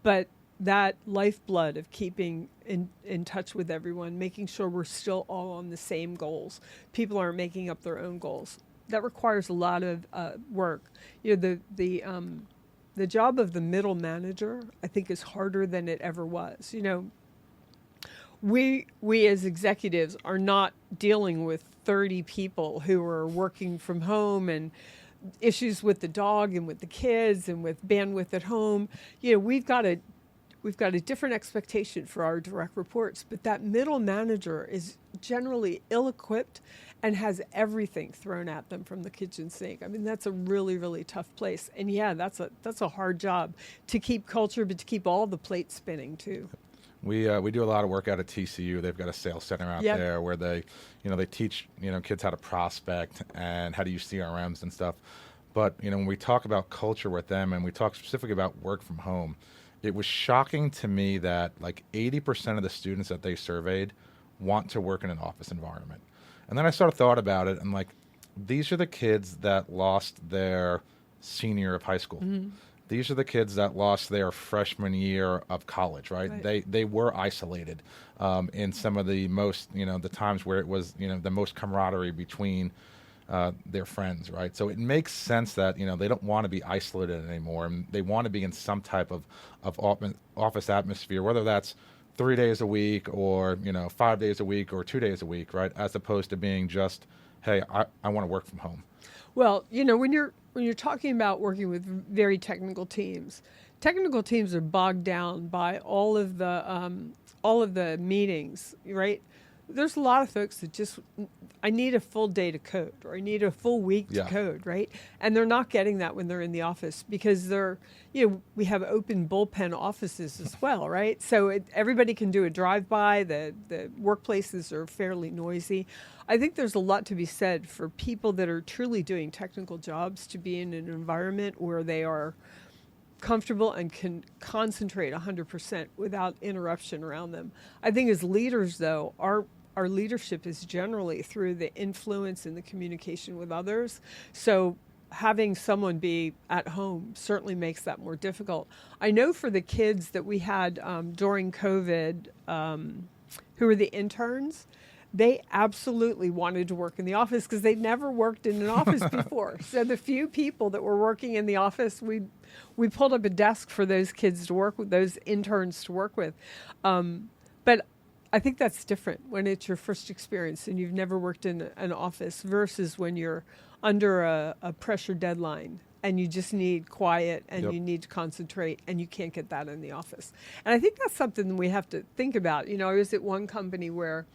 S3: but that lifeblood of keeping in touch with everyone, making sure we're still all on the same goals. People aren't making up their own goals. That requires a lot of work. The job of the middle manager, I think, is harder than it ever was. We as executives are not dealing with 30 people who are working from home and issues with the dog and with the kids and with bandwidth at home. We've got a different expectation for our direct reports, but that middle manager is generally ill-equipped and has everything thrown at them from the kitchen sink. I mean, that's a really, really tough place. And yeah, that's a hard job to keep culture, but to keep all the plates spinning too.
S2: We do a lot of work out at TCU. They've got a sales center out there where they teach kids how to prospect and how to use CRMs and stuff. But when we talk about culture with them and we talk specifically about work from home, it was shocking to me that like 80% of the students that they surveyed want to work in an office environment. And then I sort of thought about it and like, these are the kids that lost their senior of high school. Mm-hmm. These are the kids that lost their freshman year of college, right? They were isolated in some of the most, the times where it was, the most camaraderie between their friends, right? So it makes sense that, they don't want to be isolated anymore. And they want to be in some type of office atmosphere, whether that's 3 days a week or, 5 days a week or 2 days a week, right? As opposed to being just, hey, I want to work from home.
S3: Well, when you're talking about working with very technical teams are bogged down by all of the meetings, right? There's a lot of folks that just, I need a full day to code, or I need a full week to code, right? And they're not getting that when they're in the office because we have open bullpen offices as well, right? So everybody can do a drive-by. The workplaces are fairly noisy. I think there's a lot to be said for people that are truly doing technical jobs to be in an environment where they are comfortable and can concentrate 100% without interruption around them. I think as leaders, though, our leadership is generally through the influence and the communication with others. So having someone be at home certainly makes that more difficult. I know for the kids that we had during COVID, who were the interns, they absolutely wanted to work in the office because they'd never worked in an office before. So the few people that were working in the office, we pulled up a desk for those kids to work with, those interns to work with. But I think that's different when it's your first experience and you've never worked in an office versus when you're under a pressure deadline and you just need quiet and you need to concentrate and you can't get that in the office. And I think that's something we have to think about. I was at one company where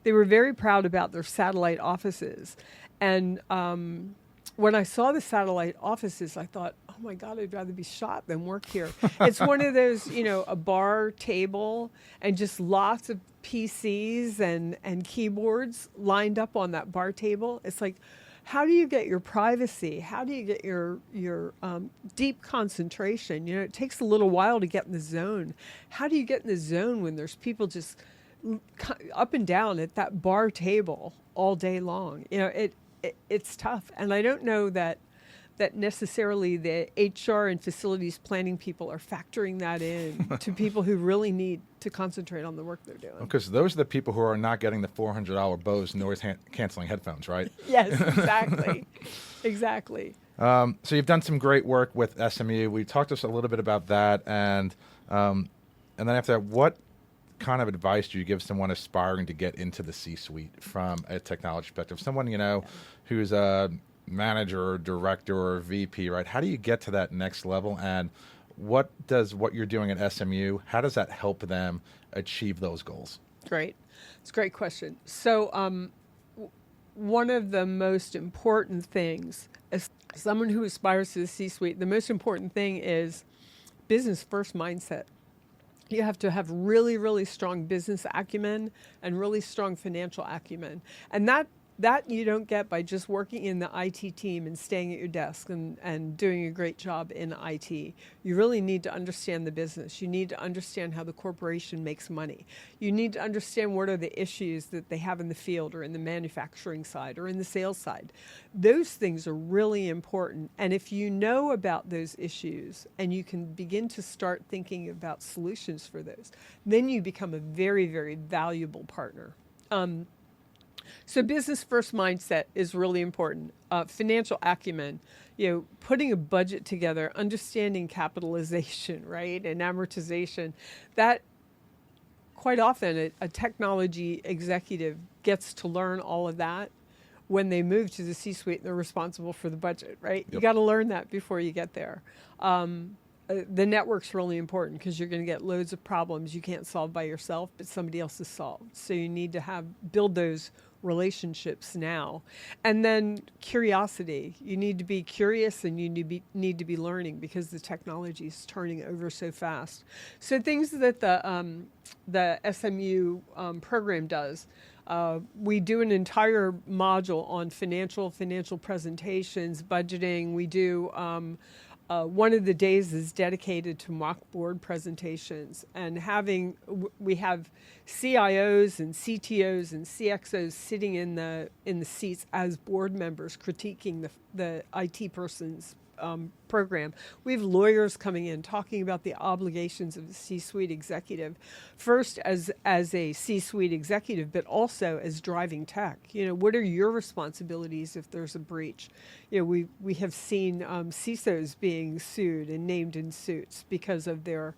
S3: they were very proud about their satellite offices. And when I saw the satellite offices, I thought, oh my God, I'd rather be shot than work here. It's one of those, a bar table and just lots of PCs and keyboards lined up on that bar table. It's like, how do you get your privacy? How do you get your deep concentration? It takes a little while to get in the zone. How do you get in the zone when there's people just up and down at that bar table all day long? It's tough. And I don't know that that necessarily the HR and facilities planning people are factoring that in to people who really need to concentrate on the work they're doing.
S2: Because those are the people who are not getting the $400 Bose noise canceling headphones, right?
S3: Yes, exactly. Exactly.
S2: So you've done some great work with SMU. We talked to us a little bit about that, and then after that, what kind of advice do you give someone aspiring to get into the C-suite from a technology perspective? Someone who's a manager or director or VP, right? How do you get to that next level, and what does what you're doing at SMU, how does that help them achieve those goals?
S3: Great. It's a great question. So one of the most important things, as someone who aspires to the C-suite, the most important thing is business first mindset. You have to have really, really strong business acumen and really strong financial acumen. And that you don't get by just working in the IT team and staying at your desk and doing a great job in IT. You really need to understand the business. You need to understand how the corporation makes money. You need to understand what are the issues that they have in the field or in the manufacturing side or in the sales side. Those things are really important. And if you know about those issues and you can begin to start thinking about solutions for those, then you become a very, very valuable partner. So business first mindset is really important. Financial acumen, putting a budget together, understanding capitalization, right, and amortization. That quite often a technology executive gets to learn all of that when they move to the C-suite and they're responsible for the budget, right?
S2: Yep.
S3: You got to learn that before you get there. The network's really important because you're going to get loads of problems you can't solve by yourself, but somebody else has solved. So you need to build those relationships now. And then curiosity. You need to be curious and you need to be learning because the technology is turning over so fast. So things that the SMU program does. We do an entire module on financial presentations, budgeting. We do one of the days is dedicated to mock board presentations, and we have CIOs and CTOs and CXOs sitting in the seats as board members critiquing the IT person's program. We have lawyers coming in talking about the obligations of the C-suite executive, first as a C-suite executive, but also as driving tech. What are your responsibilities if there's a breach? We have seen CISOs being sued and named in suits because of their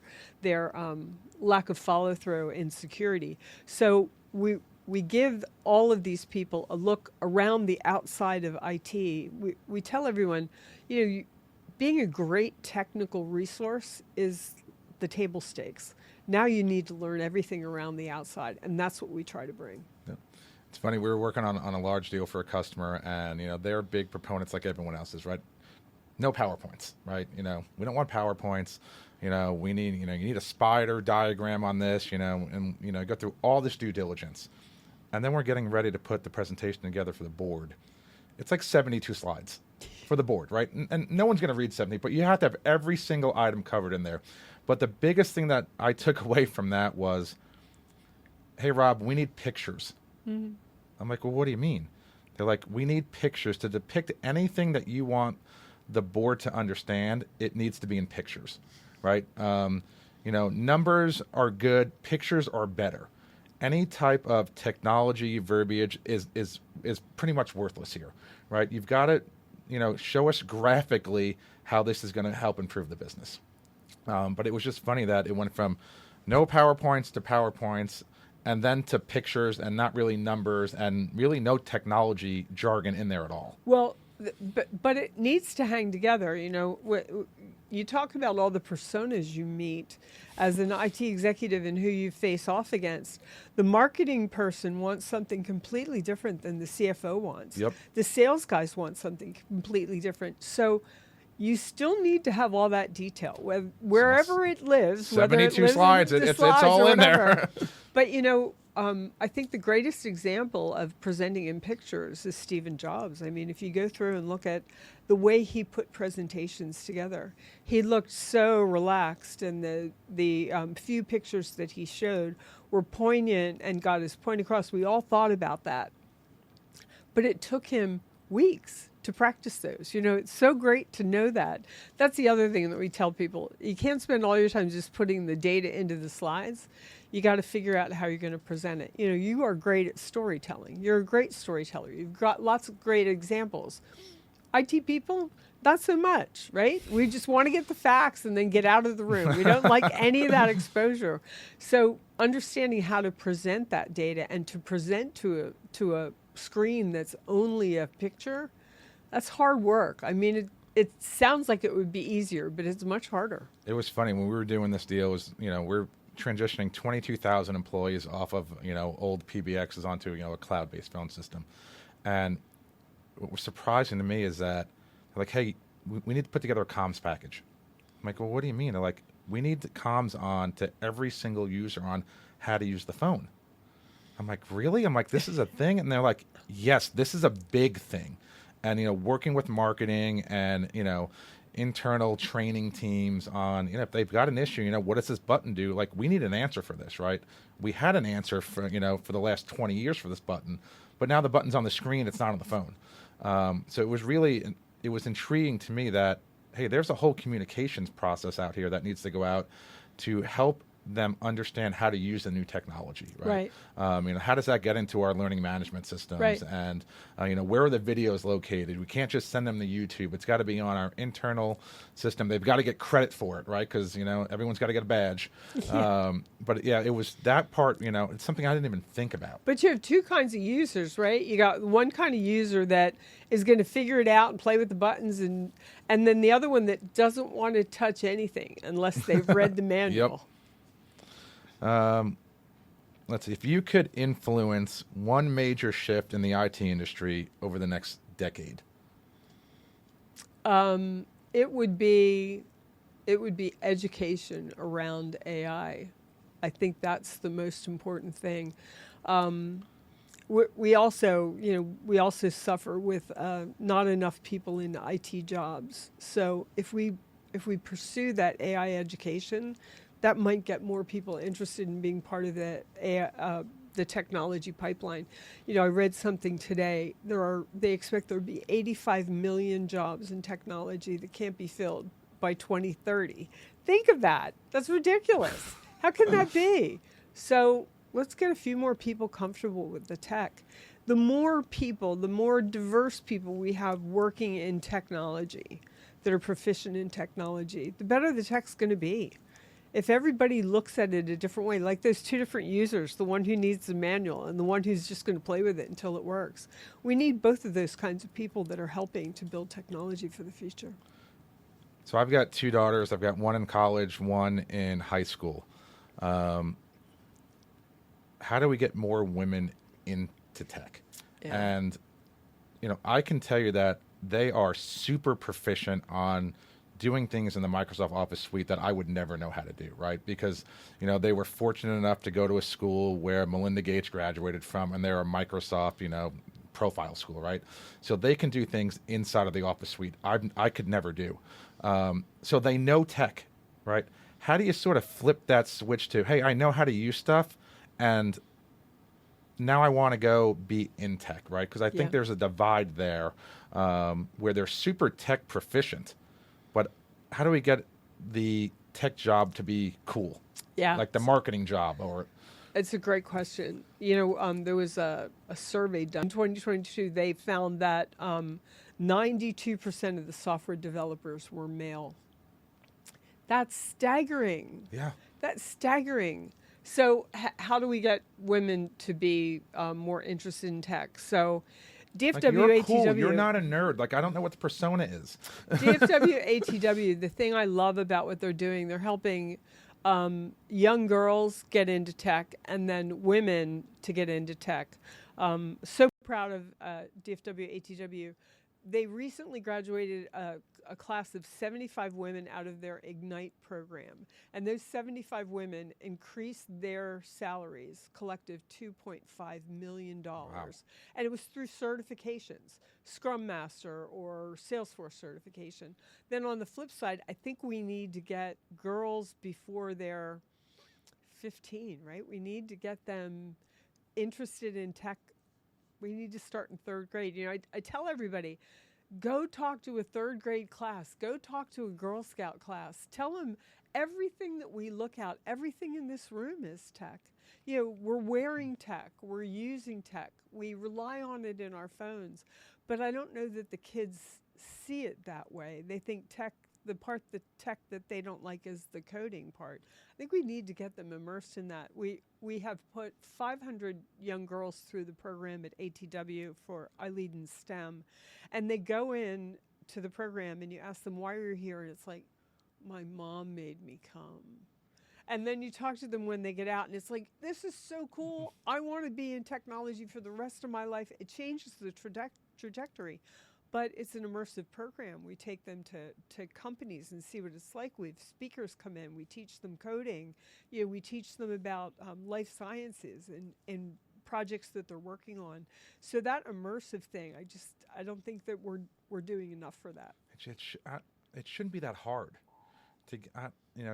S3: lack of follow through in security. So we give all of these people a look around the outside of IT. We tell everyone, being a great technical resource is the table stakes. Now you need to learn everything around the outside, and that's what we try to bring.
S2: Yeah. It's funny, we were working on a large deal for a customer, and they're big proponents like everyone else is, right? No PowerPoints, right? We don't want PowerPoints. We need, you need a spider diagram on this, and go through all this due diligence. And then we're getting ready to put the presentation together for the board. It's like 72 slides for the board, right? And no one's going to read 70, but you have to have every single item covered in there. But the biggest thing that I took away from that was, hey, Rob, we need pictures. Mm-hmm. I'm like, well, what do you mean? They're like, we need pictures to depict anything that you want the board to understand. It needs to be in pictures, right? Numbers are good. Pictures are better. Any type of technology verbiage is pretty much worthless here, right? You've got to, show us graphically how this is going to help improve the business. But it was just funny that it went from no PowerPoints to PowerPoints and then to pictures and not really numbers and really no technology jargon in there at all.
S3: Well, but it needs to hang together. You talk about all the personas you meet as an IT executive and who you face off against. The marketing person wants something completely different than the CFO wants.
S2: Yep.
S3: The sales guys want something completely different. So you still need to have all that detail, wherever it lives.
S2: 72 slides, it's all in there.
S3: But, I think the greatest example of presenting in pictures is Stephen Jobs. I mean, if you go through and look at the way he put presentations together, he looked so relaxed, and the few pictures that he showed were poignant and got his point across. We all thought about that. But it took him weeks to to practice those. It's so great to know that. That's the other thing that we tell people. You can't spend all your time just putting the data into the slides. You got to figure out how you're going to present it. You are great at storytelling. You're a great storyteller. You've got lots of great examples. IT people, not so much, right? We just want to get the facts and then get out of the room. We don't like any of that exposure. So understanding how to present that data and to present to a screen that's only a picture, that's hard work. I mean, it sounds like it would be easier, but it's much harder.
S2: It was funny when we were doing this deal. We're transitioning 22,000 employees off of old PBXs onto a cloud-based phone system, and what was surprising to me is that they're like, hey, we need to put together a comms package. I'm like, well, what do you mean? They're like, we need the comms on to every single user on how to use the phone. I'm like, really? I'm like, this is a thing? And they're like, yes, this is a big thing. And, working with marketing and, internal training teams on, if they've got an issue, what does this button do? Like, we need an answer for this, right? We had an answer for the last 20 years for this button, but now the button's on the screen, it's not on the phone. So it was intriguing to me that, hey, there's a whole communications process out here that needs to go out to help them understand how to use the new technology, right? How does that get into our learning management systems?
S3: Right.
S2: And, where are the videos located? We can't just send them to YouTube. It's got to be on our internal system. They've got to get credit for it, right? Because, everyone's got to get a badge.
S3: Yeah.
S2: But yeah, it was that part, it's something I didn't even think about.
S3: But you have two kinds of users, right? You got one kind of user that is going to figure it out and play with the buttons, and then the other one that doesn't want to touch anything unless they've read the manual.
S2: Yep. Let's see. If you could influence one major shift in the IT industry over the next decade,
S3: it would be education around AI. I think that's the most important thing. We also suffer with not enough people in IT jobs. So if we pursue that AI education, that might get more people interested in being part of the technology pipeline. I read something today. They expect there will be 85 million jobs in technology that can't be filled by 2030. Think of that. That's ridiculous. How can that be? So let's get a few more people comfortable with the tech. The more people, the more diverse people we have working in technology that are proficient in technology, the better the tech's going to be. If everybody looks at it a different way, like those two different users, the one who needs the manual and the one who's just going to play with it until it works, we need both of those kinds of people that are helping to build technology for the future.
S2: So I've got two daughters. I've got one in college, one in high school. How do we get more women into tech?
S3: Yeah.
S2: And, I can tell you that they are super proficient on doing things in the Microsoft Office suite that I would never know how to do, right? Because, they were fortunate enough to go to a school where Melinda Gates graduated from, and they're a Microsoft, profile school, right? So they can do things inside of the Office suite I could never do. So they know tech, right? How do you sort of flip that switch to, hey, I know how to use stuff, and now I want to go be in tech, right? Because I think there's a divide there where they're super tech proficient, but how do we get the tech job to be cool?
S3: Yeah.
S2: Like the marketing job or...
S3: It's a great question. There was a survey done in 2022. They found that 92% of the software developers were male. That's staggering.
S2: Yeah.
S3: That's staggering. So how do we get women to be more interested in tech? So DFW,
S2: you're cool.
S3: ATW.
S2: You're not a nerd. Like, I don't know what the persona is.
S3: DFW, ATW, the thing I love about what they're doing, they're helping young girls get into tech and then women to get into tech. So proud of DFW, ATW. They recently graduated a class of 75 women out of their Ignite program. And those 75 women increased their salaries, collective $2.5 million.
S2: Wow.
S3: And it was through certifications, Scrum Master or Salesforce certification. Then on the flip side, I think we need to get girls before they're 15, right? We need to get them interested in tech. We need to start in third grade. I tell everybody, Go talk to a third grade class. Go talk to a Girl Scout class. Tell them everything that we look at, everything in this room is tech. We're wearing tech. We're using tech. We rely on it in our phones. But I don't know that the kids see it that way. They think the tech that they don't like is the coding part. I think we need to get them immersed in that. We have put 500 young girls through the program at ATW for I Lead in STEM, and they go in to the program and you ask them why you're here, and it's like, my mom made me come. And then you talk to them when they get out, and it's like, this is so cool. I want to be in technology for the rest of my life. It changes the trajectory. But it's an immersive program. We take them to companies and see what it's like. We have speakers come in. We teach them coding. We teach them about life sciences and projects that they're working on. So that immersive thing, I don't think that we're doing enough for that.
S2: It shouldn't be that hard to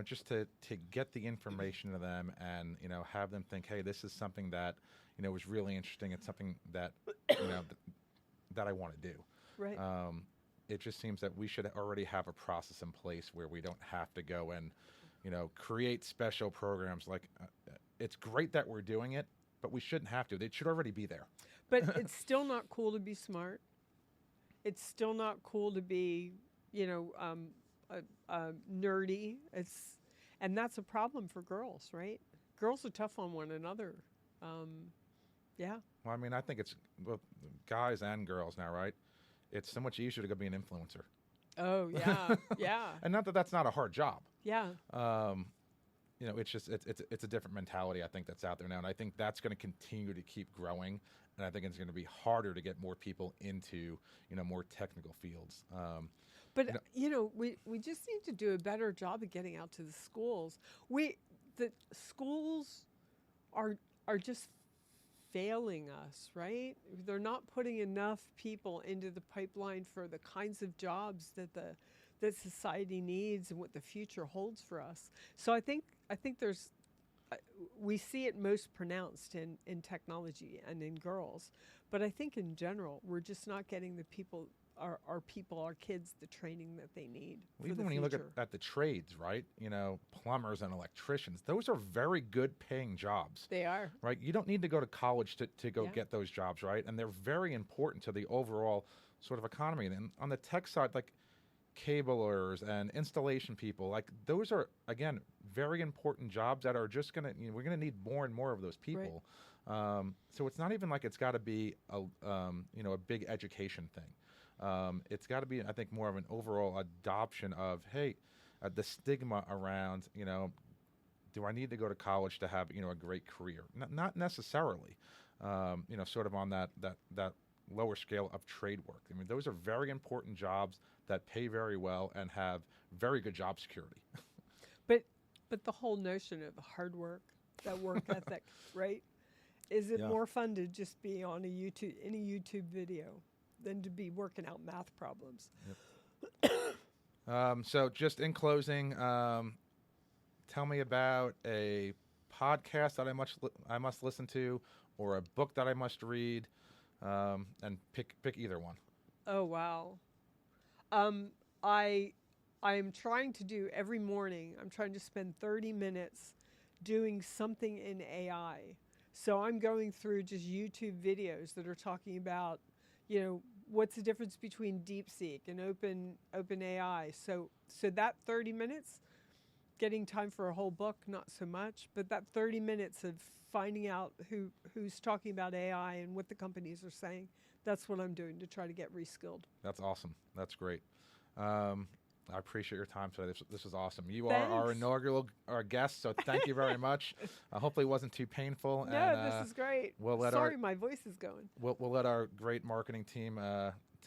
S2: just to get the information to them and have them think, hey, this is something that was really interesting. It's something that that I want to do.
S3: Right.
S2: It just seems that we should already have a process in place where we don't have to go and, create special programs. Like, it's great that we're doing it, but we shouldn't have to. It should already be there.
S3: But it's still not cool to be smart. It's still not cool to be, nerdy. And that's a problem for girls, right? Girls are tough on one another. Yeah.
S2: Well, I mean, I think it's guys and girls now, right? It's so much easier to go be an influencer.
S3: Oh, yeah, yeah.
S2: And not that that's not a hard job.
S3: Yeah.
S2: It's just it's a different mentality, I think, that's out there now, and I think that's going to continue to keep growing, and I think it's going to be harder to get more people into more technical fields.
S3: But we just need to do a better job of getting out to the schools. The schools are just failing us, right? They're not putting enough people into the pipeline for the kinds of jobs that society needs and what the future holds for us. So I think we see it most pronounced in technology and in girls, but I think in general we're just not getting the people, our kids, the training that they need.
S2: Well, even when you look at the trades, right? Plumbers and electricians, those are very good paying jobs.
S3: They are.
S2: Right? You don't need to go to college to go get those jobs, right? And they're very important to the overall sort of economy. And on the tech side, like cablers and installation people, like those are, again, very important jobs that are just going to, we're going to need more and more of those people. Right. So it's not even like it's got to be a big education thing. It's got to be, I think, more of an overall adoption of, hey, the stigma around, do I need to go to college to have, a great career? Not necessarily, sort of on that lower scale of trade work. I mean, those are very important jobs that pay very well and have very good job security.
S3: But the whole notion of hard work, that work ethic, right? Is it more fun to just be on any YouTube video than to be working out math problems?
S2: Yep. So just in closing, tell me about a podcast that I must listen to, or a book that I must read, and pick either one.
S3: Oh, wow. I am trying to do every morning, I'm trying to spend 30 minutes doing something in AI. So I'm going through just YouTube videos that are talking about, what's the difference between DeepSeek and OpenAI. So that 30 minutes, getting time for a whole book, not so much, but that 30 minutes of finding out who's talking about AI and what the companies are saying, that's what I'm doing to try to get reskilled.
S2: That's awesome. That's great. I appreciate your time today. This was awesome. You
S3: Thanks.
S2: are our inaugural guest, so thank you very much. Hopefully it wasn't too painful.
S3: No,
S2: and,
S3: this is great. Sorry, my voice is going.
S2: We'll let our great marketing team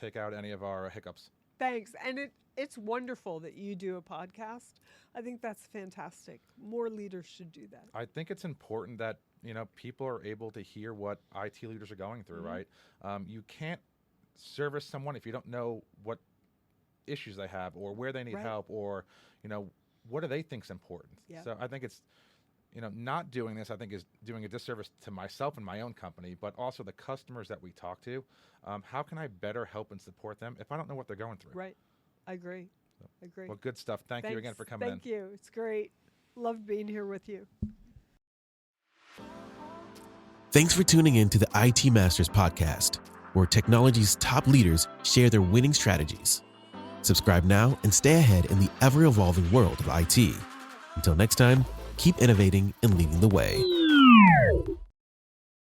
S2: take out any of our hiccups.
S3: Thanks. And it's wonderful that you do a podcast. I think that's fantastic. More leaders should do that.
S2: I think it's important that, people are able to hear what IT leaders are going through, right? You can't service someone if you don't know what issues they have or where they need help or, what do they think is important.
S3: Yeah.
S2: So I think it's not doing this, I think, is doing a disservice to myself and my own company, but also the customers that we talk to. How can I better help and support them if I don't know what they're going through?
S3: Right. I agree. I agree.
S2: Well, good stuff. Thank you again for coming in.
S3: Thank you. It's great. Loved being here with you.
S1: Thanks for tuning in to the IT Masters podcast, where technology's top leaders share their winning strategies. Subscribe now and stay ahead in the ever-evolving world of IT. Until next time, keep innovating and leading the way.